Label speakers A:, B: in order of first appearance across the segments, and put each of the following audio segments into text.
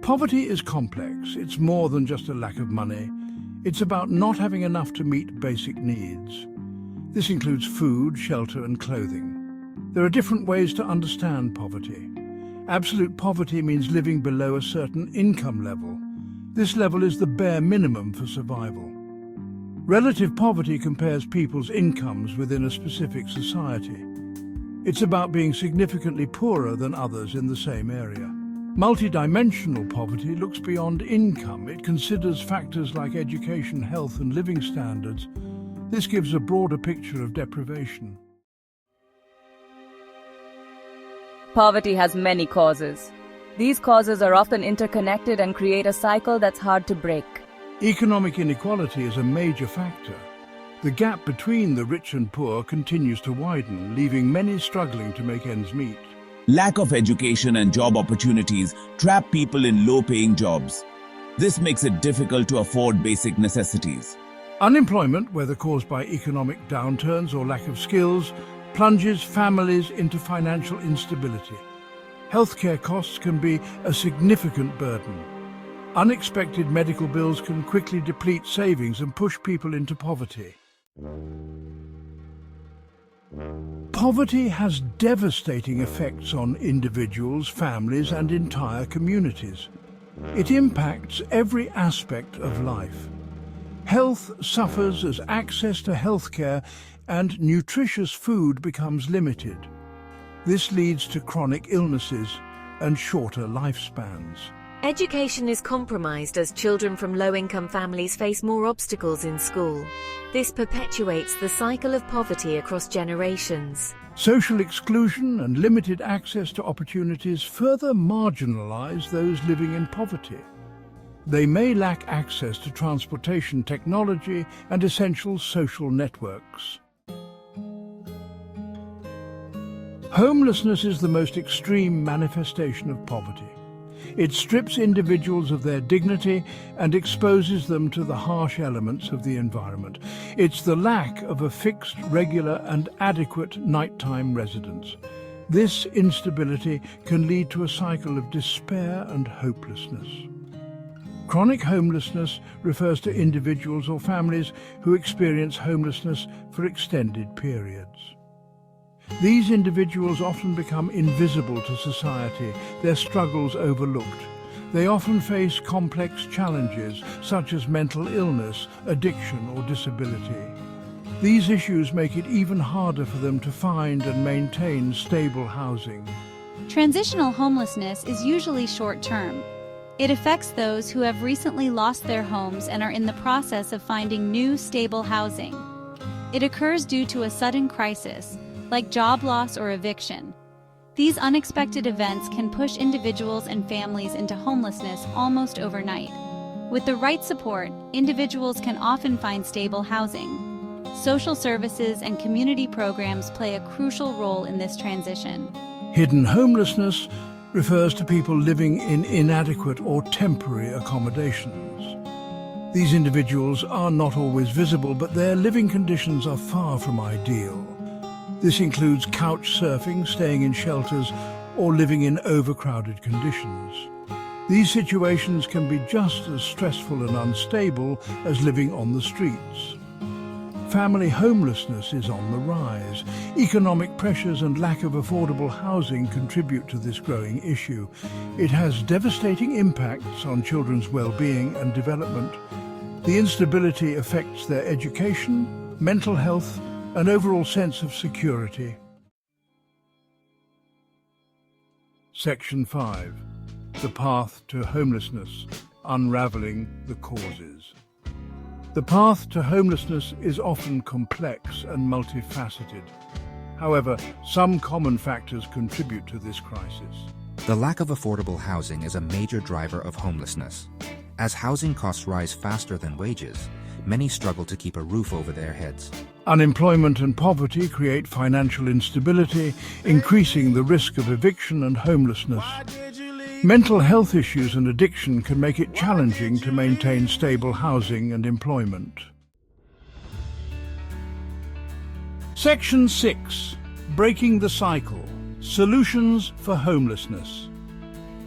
A: Poverty is complex. It's more than just a lack of money. It's about not having enough to meet basic needs. This includes food, shelter, and clothing. There are different ways to understand poverty. Absolute poverty means living below a certain income level. This level is the bare minimum for survival. Relative poverty compares people's incomes within a specific society. It's about being significantly poorer than others in the same area. Multidimensional poverty looks beyond income. It considers factors like education, health, and living standards. This gives a broader picture of deprivation.
B: Poverty has many causes. These causes are often interconnected and create a cycle that's hard to break.
A: Economic inequality is a major factor. The gap between the rich and poor continues to widen, leaving many struggling to make ends meet.
C: Lack of education and job opportunities trap people in low-paying jobs. This makes it difficult to afford basic necessities.
A: Unemployment, whether caused by economic downturns or lack of skills, plunges families into financial instability. Healthcare costs can be a significant burden. Unexpected medical bills can quickly deplete savings and push people into poverty. Poverty has devastating effects on individuals, families, and entire communities. It impacts every aspect of life. Health suffers as access to healthcare and nutritious food becomes limited. This leads to chronic illnesses and shorter lifespans.
D: Education is compromised as children from low-income families face more obstacles in school. This perpetuates the cycle of poverty across generations.
A: Social exclusion and limited access to opportunities further marginalize those living in poverty. They may lack access to transportation technology and essential social networks. Homelessness is the most extreme manifestation of poverty. It strips individuals of their dignity and exposes them to the harsh elements of the environment. It's the lack of a fixed, regular, and adequate nighttime residence. This instability can lead to a cycle of despair and hopelessness. Chronic homelessness refers to individuals or families who experience homelessness for extended periods. These individuals often become invisible to society, their struggles overlooked. They often face complex challenges such as mental illness, addiction, or disability. These issues make it even harder for them to find and maintain stable housing.
E: Transitional homelessness is usually short-term. It affects those who have recently lost their homes and are in the process of finding new, stable housing. It occurs due to a sudden crisis, like job loss or eviction. These unexpected events can push individuals and families into homelessness almost overnight. With the right support, individuals can often find stable housing. Social services and community programs play a crucial role in this transition.
A: Hidden homelessness refers to people living in inadequate or temporary accommodations. These individuals are not always visible, but their living conditions are far from ideal. This includes couch surfing, staying in shelters, or living in overcrowded conditions. These situations can be just as stressful and unstable as living on the streets. Family homelessness is on the rise. Economic pressures and lack of affordable housing contribute to this growing issue. It has devastating impacts on children's well-being and development. The instability affects their education, mental health, an overall sense of security. Section 5. The Path to Homelessness, Unraveling the Causes. The path to homelessness is often complex and multifaceted. However, some common factors contribute to this crisis.
F: The lack of affordable housing is a major driver of homelessness. As housing costs rise faster than wages, many struggle to keep a roof over their heads.
A: Unemployment and poverty create financial instability, increasing the risk of eviction and homelessness. Mental health issues and addiction can make it challenging to maintain stable housing and employment. Section 6. Breaking the Cycle. Solutions for Homelessness.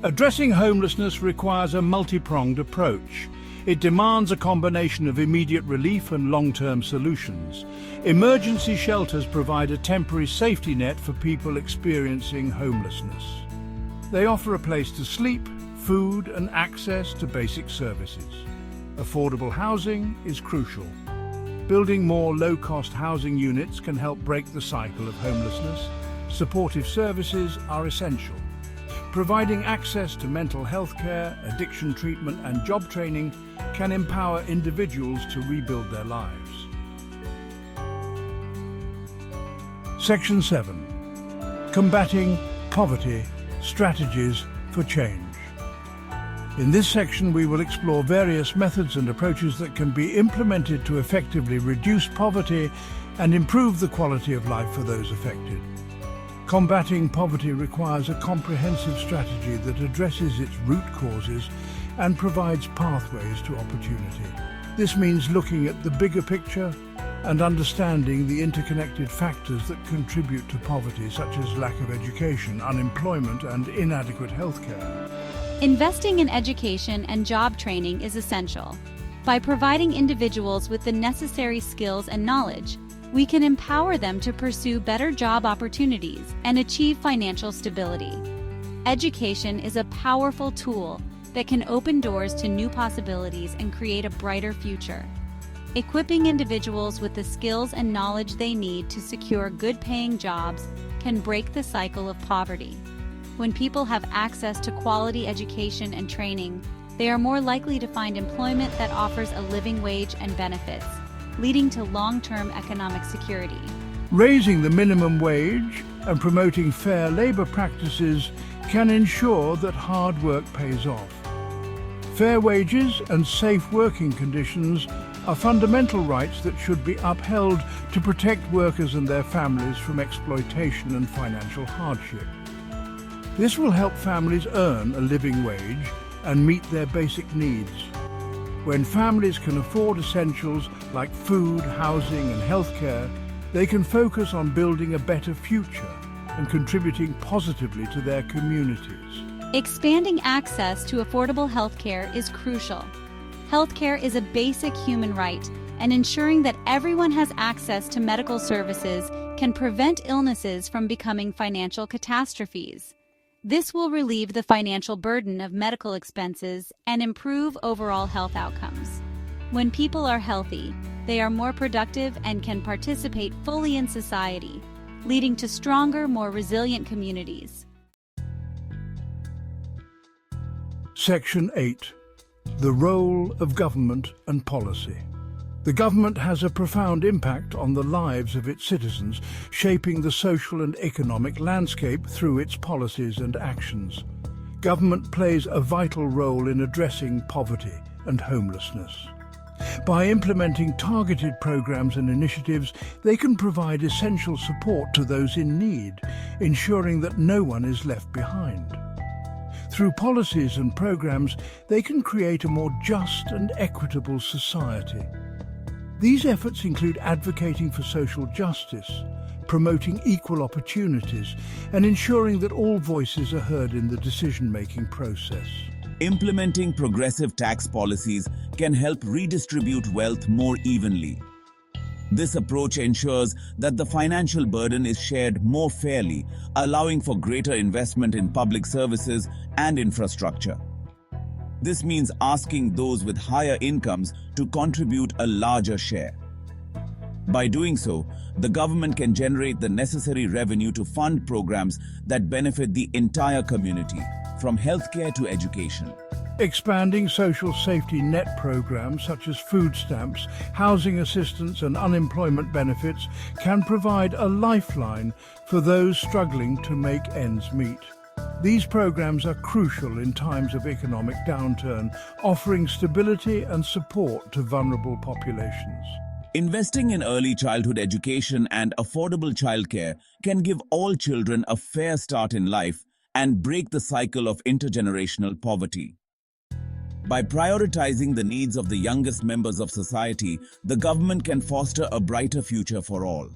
A: Addressing homelessness requires a multi-pronged approach. It demands a combination of immediate relief and long-term solutions. Emergency shelters provide a temporary safety net for people experiencing homelessness. They offer a place to sleep, food, and access to basic services. Affordable housing is crucial. Building more low-cost housing units can help break the cycle of homelessness. Supportive services are essential. Providing access to mental health care, addiction treatment, and job training can empower individuals to rebuild their lives. Section 7. Combating poverty, strategies for change. In this section, we will explore various methods and approaches that can be implemented to effectively reduce poverty and improve the quality of life for those affected. Combating poverty requires a comprehensive strategy that addresses its root causes and provides pathways to opportunity. This means looking at the bigger picture and understanding the interconnected factors that contribute to poverty, such as lack of education, unemployment, and inadequate healthcare.
E: Investing in education and job training is essential. By providing individuals with the necessary skills and knowledge, we can empower them to pursue better job opportunities and achieve financial stability. Education is a powerful tool that can open doors to new possibilities and create a brighter future. Equipping individuals with the skills and knowledge they need to secure good-paying jobs can break the cycle of poverty. When people have access to quality education and training, they are more likely to find employment that offers a living wage and benefits, leading to long-term economic security.
A: Raising the minimum wage and promoting fair labor practices can ensure that hard work pays off. Fair wages and safe working conditions are fundamental rights that should be upheld to protect workers and their families from exploitation and financial hardship. This will help families earn a living wage and meet their basic needs. When families can afford essentials like food, housing, and healthcare, they can focus on building a better future and contributing positively to their communities.
E: Expanding access to affordable healthcare is crucial. Healthcare is a basic human right, and ensuring that everyone has access to medical services can prevent illnesses from becoming financial catastrophes. This will relieve the financial burden of medical expenses and improve overall health outcomes. When people are healthy, they are more productive and can participate fully in society, leading to stronger, more resilient communities.
A: Section 8. The role of government and policy. The government has a profound impact on the lives of its citizens, shaping the social and economic landscape through its policies and actions. Government plays a vital role in addressing poverty and homelessness. By implementing targeted programs and initiatives, they can provide essential support to those in need, ensuring that no one is left behind. Through policies and programs, they can create a more just and equitable society. These efforts include advocating for social justice, promoting equal opportunities, and ensuring that all voices are heard in the decision-making process.
C: Implementing progressive tax policies can help redistribute wealth more evenly. This approach ensures that the financial burden is shared more fairly, allowing for greater investment in public services and infrastructure. This means asking those with higher incomes to contribute a larger share. By doing so, the government can generate the necessary revenue to fund programs that benefit the entire community, from healthcare to education.
A: Expanding social safety net programs such as food stamps, housing assistance and unemployment benefits can provide a lifeline for those struggling to make ends meet. These programs are crucial in times of economic downturn, offering stability and support to vulnerable populations.
C: Investing in early childhood education and affordable childcare can give all children a fair start in life and break the cycle of intergenerational poverty. By prioritizing the needs of the youngest members of society, the government can foster a brighter future for all.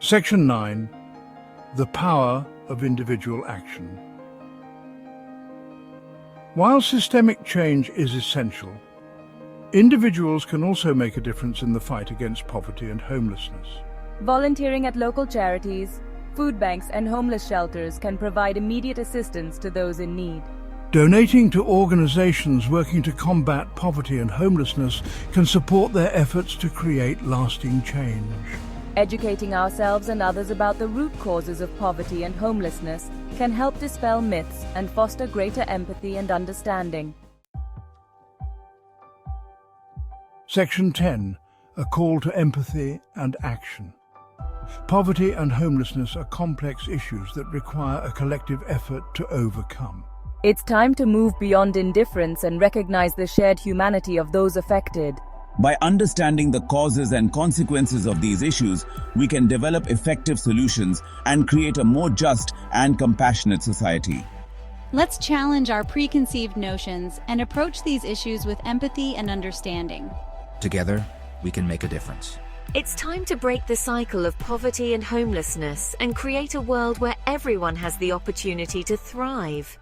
A: Section 9. The power of individual action. While systemic change is essential, individuals can also make a difference in the fight against poverty and homelessness.
B: Volunteering at local charities, food banks, and homeless shelters can provide immediate assistance to those in need.
A: Donating to organizations working to combat poverty and homelessness can support their efforts to create lasting change.
B: Educating ourselves and others about the root causes of poverty and homelessness can help dispel myths and foster greater empathy and understanding.
A: Section 10. A call to empathy and action. Poverty and homelessness are complex issues that require a collective effort to overcome.
B: It's time to move beyond indifference and recognize the shared humanity of those affected.
C: By understanding the causes and consequences of these issues, we can develop effective solutions and create a more just and compassionate society.
E: Let's challenge our preconceived notions and approach these issues with empathy and understanding.
F: Together, we can make a difference.
D: It's time to break the cycle of poverty and homelessness and create a world where everyone has the opportunity to thrive.